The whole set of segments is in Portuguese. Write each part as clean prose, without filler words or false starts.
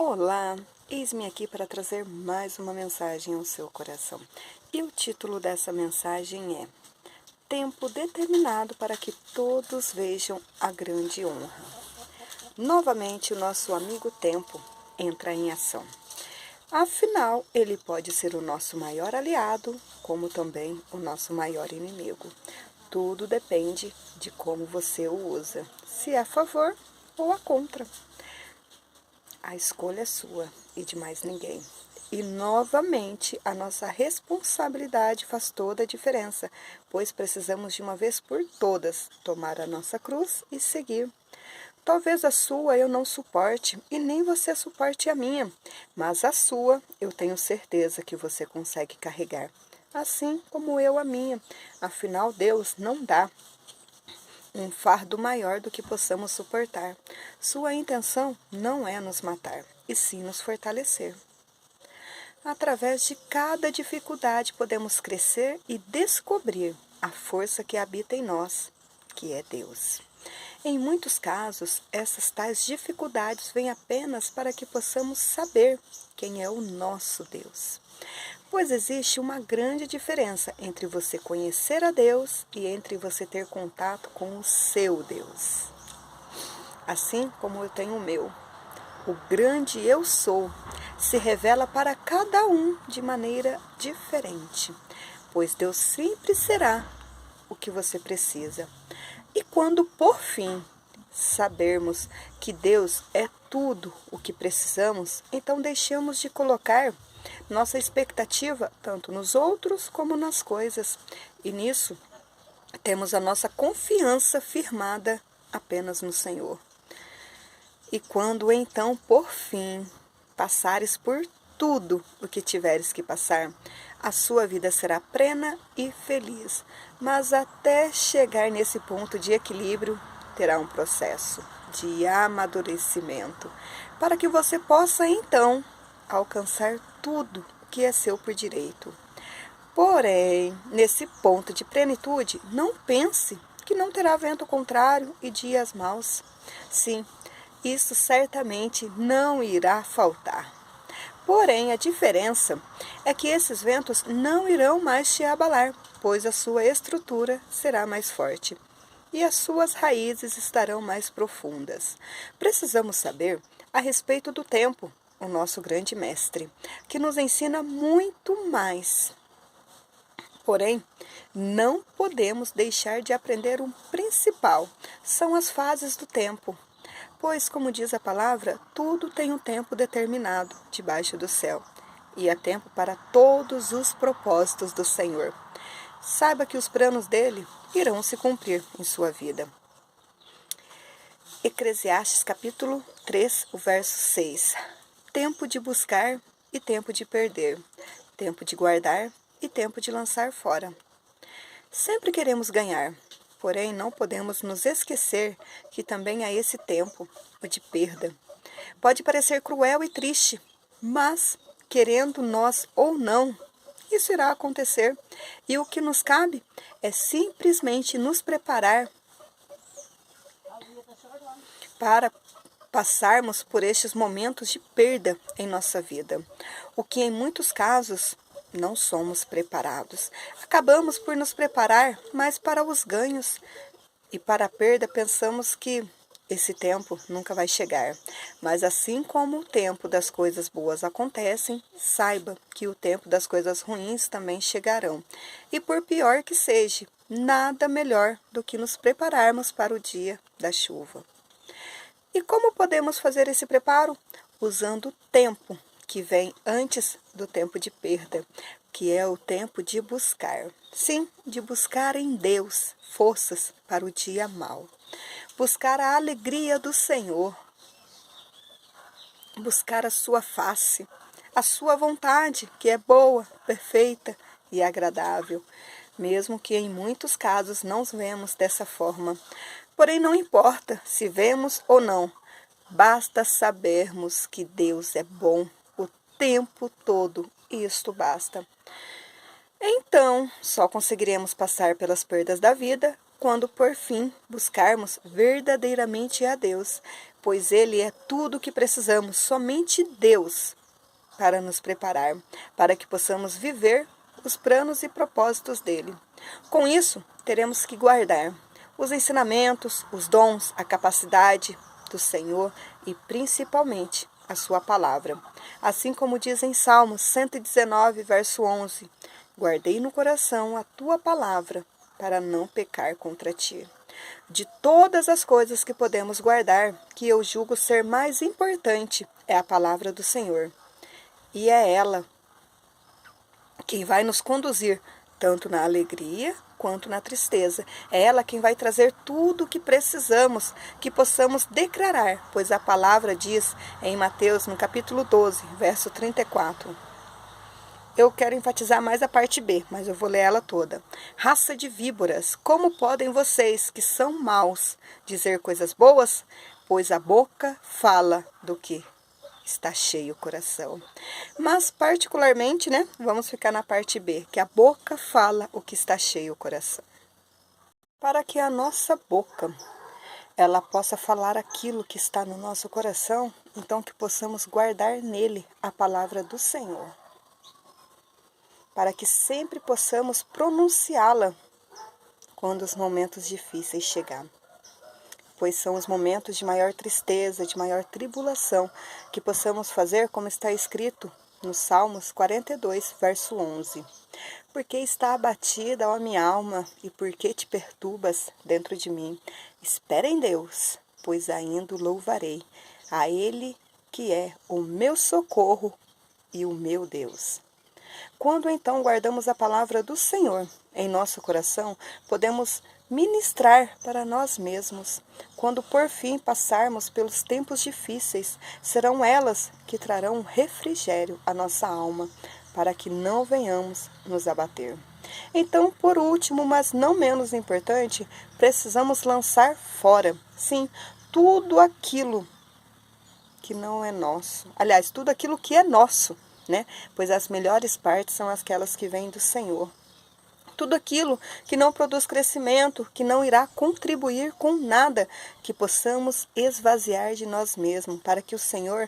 Olá, eis-me aqui para trazer mais uma mensagem ao seu coração. E o título dessa mensagem é Tempo determinado para que todos vejam a grande honra. Novamente o nosso amigo tempo entra em ação. Afinal, ele pode ser o nosso maior aliado, como também o nosso maior inimigo. Tudo depende de como você o usa, se é a favor ou a contra. A escolha é sua e de mais ninguém. E, novamente, a nossa responsabilidade faz toda a diferença, pois precisamos de uma vez por todas tomar a nossa cruz e seguir. Talvez a sua eu não suporte e nem você suporte a minha, mas a sua eu tenho certeza que você consegue carregar, assim como eu a minha. Afinal, Deus não dá um fardo maior do que possamos suportar. Sua intenção não é nos matar, e sim nos fortalecer. Através de cada dificuldade podemos crescer e descobrir a força que habita em nós, que é Deus. Em muitos casos, essas tais dificuldades vêm apenas para que possamos saber quem é o nosso Deus. Pois existe uma grande diferença entre você conhecer a Deus e entre você ter contato com o seu Deus. Assim como eu tenho o meu. O grande eu sou se revela para cada um de maneira diferente, pois Deus sempre será o que você precisa. E quando, por fim, sabermos que Deus é tudo o que precisamos, então deixamos de colocar nossa expectativa tanto nos outros como nas coisas. E nisso, temos a nossa confiança firmada apenas no Senhor. E quando então, por fim, passares por tudo o que tiveres que passar, a sua vida será plena e feliz. Mas até chegar nesse ponto de equilíbrio, terá um processo de amadurecimento, para que você possa então alcançar tudo que é seu por direito. Porém, nesse ponto de plenitude, não pense que não terá vento contrário e dias maus. Sim, isso certamente não irá faltar. Porém, a diferença é que esses ventos não irão mais te abalar, pois a sua estrutura será mais forte e as suas raízes estarão mais profundas. Precisamos saber a respeito do tempo, o nosso grande mestre, que nos ensina muito mais. Porém, não podemos deixar de aprender o principal, são as fases do tempo. Pois, como diz a palavra, tudo tem um tempo determinado debaixo do céu, e há tempo para todos os propósitos do Senhor. Saiba que os planos dele irão se cumprir em sua vida. Eclesiastes capítulo 3, o verso 6. Tempo de buscar e tempo de perder, tempo de guardar e tempo de lançar fora. Sempre queremos ganhar, porém não podemos nos esquecer que também há esse tempo, o de perda. Pode parecer cruel e triste, mas, querendo nós ou não, isso irá acontecer. E o que nos cabe é simplesmente nos preparar para passarmos por estes momentos de perda em nossa vida, o que em muitos casos não somos preparados. Acabamos por nos preparar mais para os ganhos e para a perda pensamos que esse tempo nunca vai chegar. Mas assim como o tempo das coisas boas acontecem, saiba que o tempo das coisas ruins também chegarão. E por pior que seja, nada melhor do que nos prepararmos para o dia da chuva. E como podemos fazer esse preparo? Usando o tempo que vem antes do tempo de perda, que é o tempo de buscar. Sim, de buscar em Deus forças para o dia mau. Buscar a alegria do Senhor. Buscar a sua face, a sua vontade, que é boa, perfeita e agradável. Mesmo que em muitos casos não vemos dessa forma. Porém, não importa se vemos ou não. Basta sabermos que Deus é bom o tempo todo. E isto basta. Então, só conseguiremos passar pelas perdas da vida quando, por fim, buscarmos verdadeiramente a Deus, pois Ele é tudo o que precisamos, somente Deus, para nos preparar, para que possamos viver os planos e propósitos dele. Com isso, teremos que guardar os ensinamentos, os dons, a capacidade do Senhor e principalmente a sua palavra. Assim como diz em Salmos 119, verso 11, guardei no coração a tua palavra para não pecar contra ti. De todas as coisas que podemos guardar, que eu julgo ser mais importante é a palavra do Senhor. E é ela quem vai nos conduzir, tanto na alegria quanto na tristeza. É ela quem vai trazer tudo o que precisamos, que possamos declarar, pois a palavra diz em Mateus, no capítulo 12, verso 34. Eu quero enfatizar mais a parte B, mas eu vou ler ela toda. Raça de víboras, como podem vocês, que são maus, dizer coisas boas? Pois a boca fala do que está cheio o coração. Mas particularmente, vamos ficar na parte B, que a boca fala o que está cheio o coração. Para que a nossa boca, ela possa falar aquilo que está no nosso coração, então que possamos guardar nele a palavra do Senhor. Para que sempre possamos pronunciá-la quando os momentos difíceis chegarem. Pois são os momentos de maior tristeza, de maior tribulação, que possamos fazer como está escrito no Salmos 42, verso 11. Porque está abatida a minha alma, e por que te perturbas dentro de mim? Espera em Deus, pois ainda o louvarei, a Ele que é o meu socorro e o meu Deus. Quando então guardamos a palavra do Senhor em nosso coração, podemos ministrar para nós mesmos. Quando por fim passarmos pelos tempos difíceis, serão elas que trarão refrigério à nossa alma, para que não venhamos nos abater. Então, por último, mas não menos importante, precisamos lançar fora, sim, tudo aquilo que não é nosso. Aliás, tudo aquilo que é nosso. Pois as melhores partes são aquelas que vêm do Senhor. Tudo aquilo que não produz crescimento, que não irá contribuir com nada, que possamos esvaziar de nós mesmos, para que o Senhor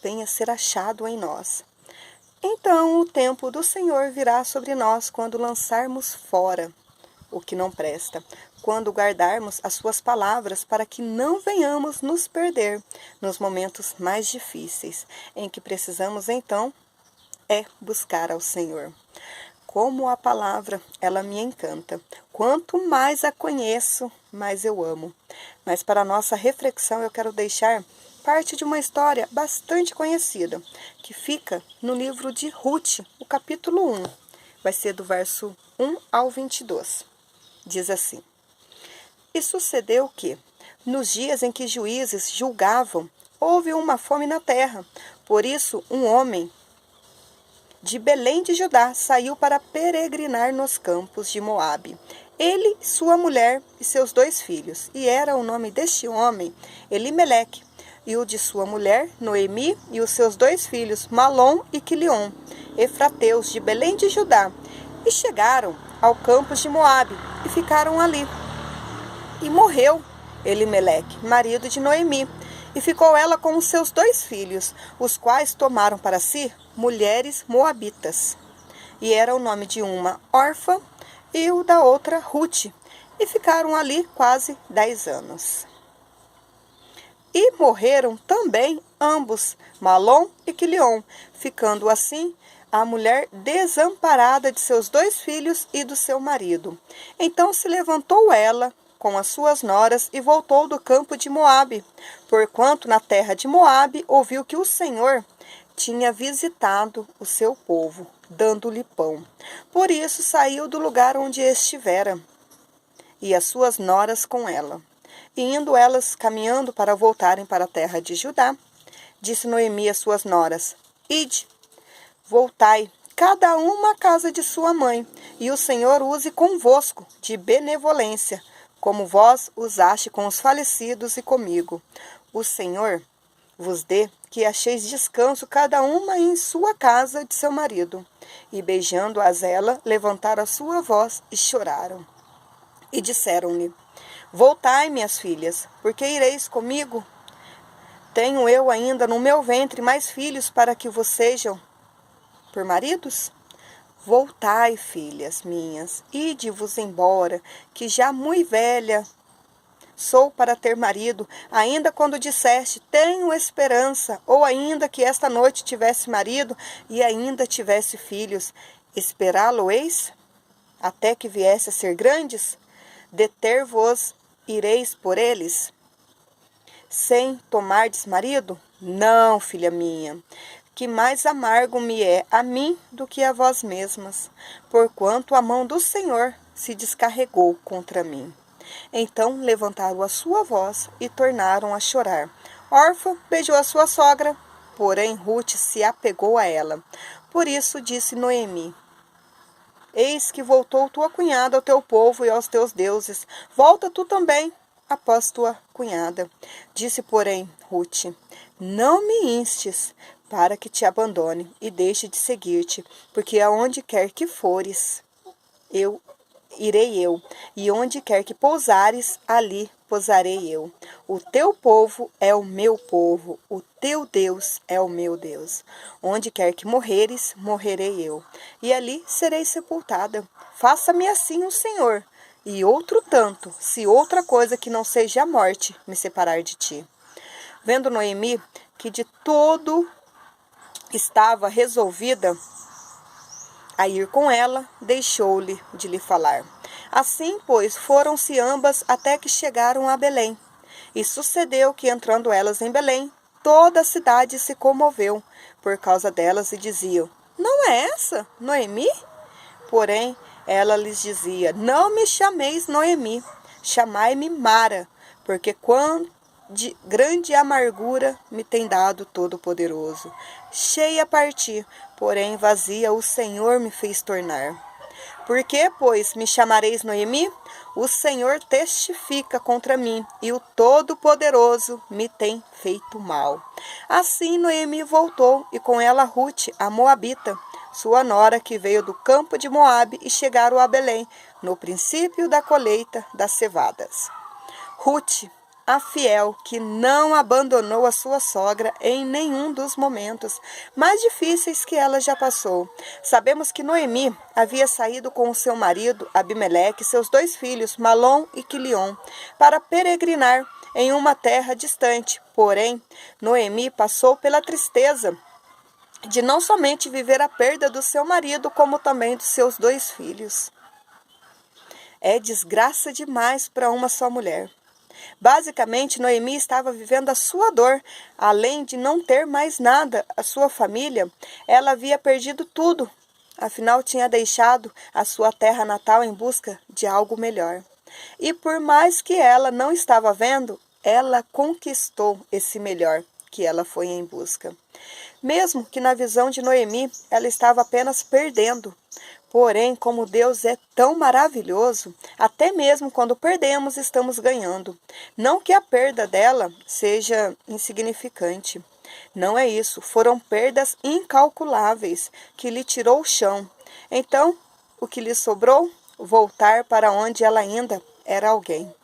venha ser achado em nós. Então o tempo do Senhor virá sobre nós quando lançarmos fora o que não presta, quando guardarmos as suas palavras para que não venhamos nos perder nos momentos mais difíceis, em que precisamos então buscar ao Senhor. Como a palavra, ela me encanta. Quanto mais a conheço, mais eu amo. Mas para a nossa reflexão eu quero deixar parte de uma história bastante conhecida, que fica no livro de Ruth, o capítulo 1. Vai ser do verso 1 ao 22. Diz assim: E sucedeu que, nos dias em que juízes julgavam, houve uma fome na terra. Por isso, um homem de Belém de Judá saiu para peregrinar nos campos de Moabe. Ele, sua mulher e seus 2 filhos. E era o nome deste homem Elimeleque, e o de sua mulher Noemi, e os seus 2 filhos Malom e Quilion, efrateus de Belém de Judá. E chegaram ao campos de Moabe e ficaram ali. E morreu Elimeleque, marido de Noemi, e ficou ela com os seus 2 filhos, os quais tomaram para si mulheres moabitas. E era o nome de uma Orfa e o da outra Ruth, e ficaram ali quase 10 anos. E morreram também ambos, Malom e Quilion, ficando assim a mulher desamparada de seus 2 filhos e do seu marido. Então se levantou ela com as suas noras e voltou do campo de Moabe, porquanto na terra de Moabe ouviu que o Senhor tinha visitado o seu povo, dando-lhe pão. Por isso saiu do lugar onde estivera, e as suas noras com ela. E indo elas caminhando para voltarem para a terra de Judá, disse Noemi às suas noras: Ide, voltai, cada uma à casa de sua mãe, e o Senhor use convosco de benevolência, como vós usaste com os falecidos e comigo. O Senhor vos dê que acheis descanso cada uma em sua casa de seu marido. E beijando-as ela, levantaram a sua voz e choraram. E disseram-lhe: Voltai, minhas filhas, porque ireis comigo? Tenho eu ainda no meu ventre mais filhos para que vos sejam por maridos? Voltai, filhas minhas, ide-vos embora, que já muito velha sou para ter marido, ainda quando disseste, tenho esperança, ou ainda que esta noite tivesse marido e ainda tivesse filhos, esperá-lo-eis, até que viesse a ser grandes? Deter-vos ireis por eles, sem tomardes marido? Não, filha minha, que mais amargo me é a mim do que a vós mesmas, porquanto a mão do Senhor se descarregou contra mim. Então levantaram a sua voz e tornaram a chorar. Orfa beijou a sua sogra, porém Ruth se apegou a ela. Por isso disse Noemi: eis que voltou tua cunhada ao teu povo e aos teus deuses. Volta tu também após tua cunhada. Disse, porém, Ruth: não me instes para que te abandone e deixe de seguir-te, porque aonde quer que fores, irei eu, e onde quer que pousares, ali pousarei eu. O teu povo é o meu povo, o teu Deus é o meu Deus. Onde quer que morreres, morrerei eu, e ali serei sepultada. Faça-me assim o Senhor, e outro tanto, se outra coisa que não seja a morte me separar de ti. Vendo Noemi que de todo estava resolvida a ir com ela, deixou-lhe de lhe falar. Assim, pois, foram-se ambas até que chegaram a Belém. E sucedeu que, entrando elas em Belém, toda a cidade se comoveu por causa delas e diziam: não é essa Noemi? Porém, ela lhes dizia: não me chameis Noemi, chamai-me Mara, porque de grande amargura me tem dado Todo-Poderoso. Cheia parti, porém vazia o Senhor me fez tornar. Por que, pois, me chamareis Noemi? O Senhor testifica contra mim, e o Todo-Poderoso me tem feito mal. Assim Noemi voltou, e com ela Ruth, a moabita, sua nora, que veio do campo de Moabe, e chegaram a Belém, no princípio da colheita das cevadas. Ruth, a fiel, que não abandonou a sua sogra em nenhum dos momentos mais difíceis que ela já passou. Sabemos que Noemi havia saído com o seu marido, Abimeleque, e seus 2 filhos, Malom e Quilion, para peregrinar em uma terra distante. Porém, Noemi passou pela tristeza de não somente viver a perda do seu marido, como também dos seus 2 filhos. É desgraça demais para uma só mulher. Basicamente, Noemi estava vivendo a sua dor. Além de não ter mais nada, a sua família, ela havia perdido tudo. Afinal, tinha deixado a sua terra natal em busca de algo melhor. E por mais que ela não estava vendo, ela conquistou esse melhor que ela foi em busca. Mesmo que na visão de Noemi, ela estava apenas perdendo. Porém, como Deus é tão maravilhoso, até mesmo quando perdemos, estamos ganhando. Não que a perda dela seja insignificante. Não é isso. Foram perdas incalculáveis que lhe tirou o chão. Então, o que lhe sobrou? Voltar para onde ela ainda era alguém.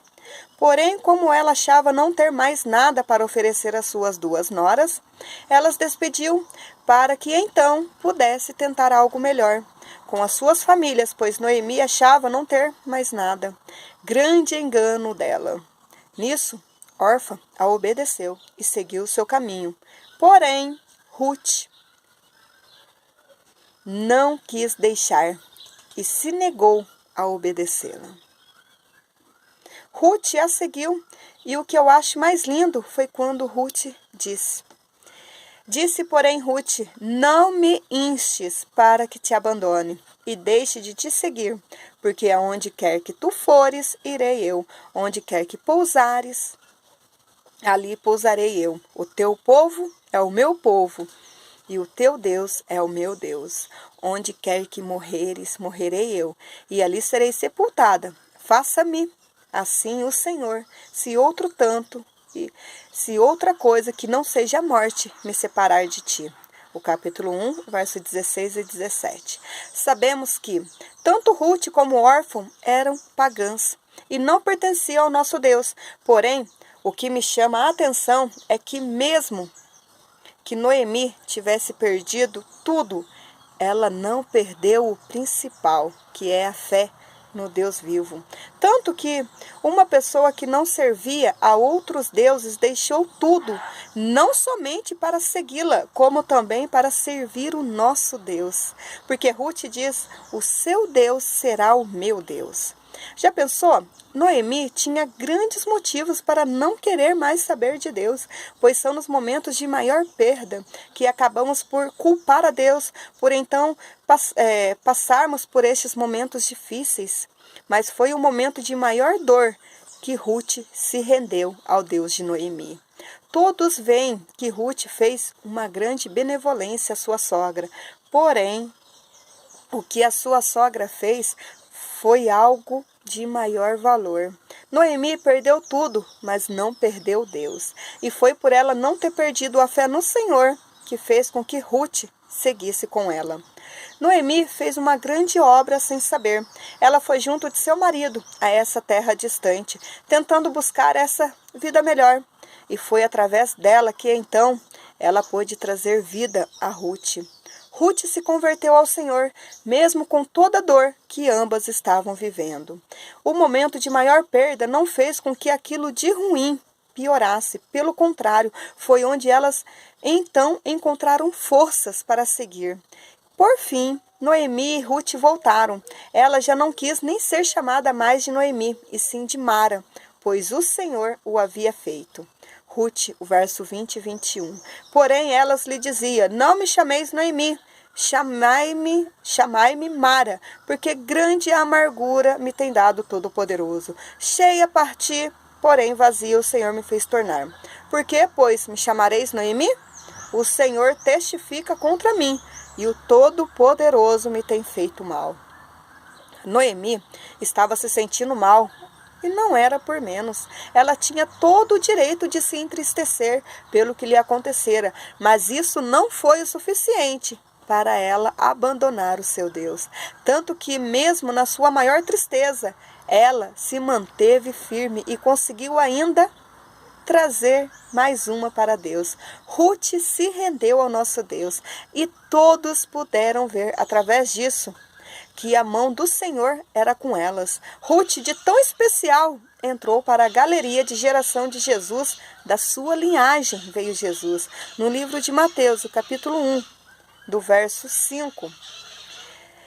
Porém, como ela achava não ter mais nada para oferecer às suas 2 noras, elas despediu para que então pudesse tentar algo melhor com as suas famílias, pois Noemi achava não ter mais nada. Grande engano dela. Nisso, Orfa a obedeceu e seguiu o seu caminho. Porém, Ruth não quis deixar e se negou a obedecê-la. Ruth a seguiu, e o que eu acho mais lindo foi quando Ruth disse. Disse, porém, Ruth: não me instes para que te abandone e deixe de te seguir, porque aonde quer que tu fores, irei eu. Onde quer que pousares, ali pousarei eu. O teu povo é o meu povo, e o teu Deus é o meu Deus. Onde quer que morreres, morrerei eu, e ali serei sepultada. Faça-me assim o Senhor, se outro tanto, e se outra coisa que não seja a morte me separar de ti. O capítulo 1, versos 16 e 17. Sabemos que tanto Ruth como Orfa eram pagãs e não pertenciam ao nosso Deus. Porém, O que me chama a atenção é que mesmo que Noemi tivesse perdido tudo, ela não perdeu o principal, que é a fé no Deus vivo. Tanto que uma pessoa que não servia a outros deuses deixou tudo, não somente para segui-la, como também para servir o nosso Deus. Porque Ruth diz: o seu Deus será o meu Deus. Já pensou? Noemi tinha grandes motivos para não querer mais saber de Deus, pois são nos momentos de maior perda que acabamos por culpar a Deus, por então passarmos por estes momentos difíceis. Mas foi o momento de maior dor que Ruth se rendeu ao Deus de Noemi. Todos veem que Ruth fez uma grande benevolência à sua sogra, porém, o que a sua sogra fez foi algo de maior valor. Noemi perdeu tudo, mas não perdeu Deus. E foi por ela não ter perdido a fé no Senhor que fez com que Ruth seguisse com ela. Noemi fez uma grande obra sem saber. Ela foi junto de seu marido a essa terra distante, tentando buscar essa vida melhor. E foi através dela que então ela pôde trazer vida a Ruth. Ruth se converteu ao Senhor, mesmo com toda a dor que ambas estavam vivendo. O momento de maior perda não fez com que aquilo de ruim piorasse. Pelo contrário, foi onde elas então encontraram forças para seguir. Por fim, Noemi e Ruth voltaram. Ela já não quis nem ser chamada mais de Noemi, e sim de Mara, pois o Senhor o havia feito. Ruth, o verso 20 e 21. Porém, elas lhe diziam: não me chameis Noemi, chamai-me Mara, porque grande amargura me tem dado Todo-Poderoso. Cheia parti, porém vazia o Senhor me fez tornar. Por que, pois, me chamareis Noemi? O Senhor testifica contra mim, e o Todo-Poderoso me tem feito mal. Noemi estava se sentindo mal, e não era por menos. Ela tinha todo o direito de se entristecer pelo que lhe acontecera, mas isso não foi o suficiente para ela abandonar o seu Deus. Tanto que, mesmo na sua maior tristeza, ela se manteve firme e conseguiu ainda trazer mais uma para Deus. Ruth se rendeu ao nosso Deus, e todos puderam ver através disso que a mão do Senhor era com elas. Ruth, de tão especial, entrou para a galeria de geração de Jesus, da sua linhagem veio Jesus. No livro de Mateus, o capítulo 1, do verso 5.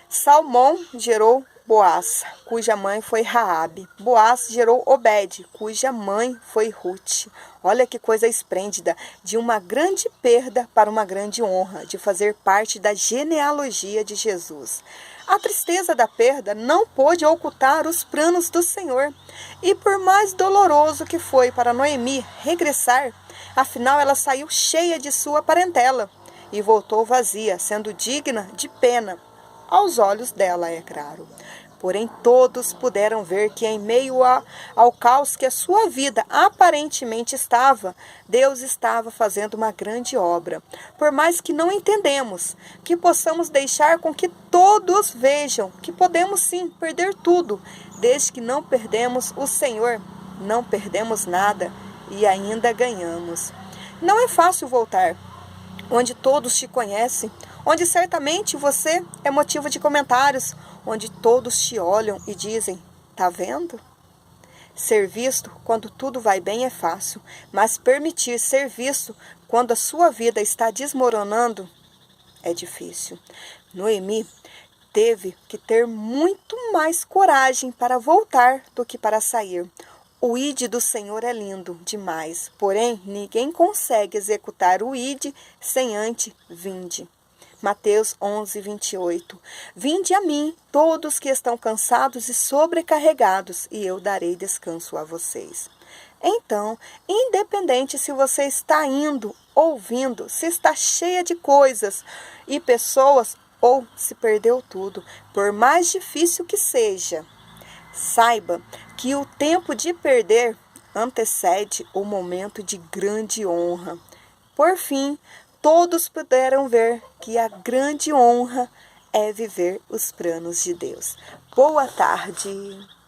Salmão gerou Boaz, cuja mãe foi Raabe. Boaz gerou Obed, cuja mãe foi Ruth. Olha que coisa esplêndida, de uma grande perda para uma grande honra, de fazer parte da genealogia de Jesus. A tristeza da perda não pôde ocultar os planos do Senhor. E por mais doloroso que foi para Noemi regressar, afinal ela saiu cheia de sua parentela e voltou vazia, sendo digna de pena, aos olhos dela, é claro. Porém, todos puderam ver que em meio ao caos que a sua vida aparentemente estava, Deus estava fazendo uma grande obra. Por mais que não entendemos, que possamos deixar com que todos vejam que podemos sim perder tudo, desde que não perdemos o Senhor, não perdemos nada e ainda ganhamos. Não é fácil voltar onde todos te conhecem, onde certamente você é motivo de comentários, onde todos te olham e dizem: tá vendo? Ser visto quando tudo vai bem é fácil, mas permitir ser visto quando a sua vida está desmoronando é difícil. Noemi teve que ter muito mais coragem para voltar do que para sair. O ide do Senhor é lindo demais, porém ninguém consegue executar o ide sem antes vinde. Mateus 11, 28. Vinde a mim, todos que estão cansados e sobrecarregados, e eu darei descanso a vocês. Então, independente se você está indo, ouvindo, se está cheia de coisas e pessoas, ou se perdeu tudo, por mais difícil que seja, saiba que o tempo de perder antecede o momento de grande honra. Por fim, todos puderam ver que a grande honra é viver os planos de Deus. Boa tarde!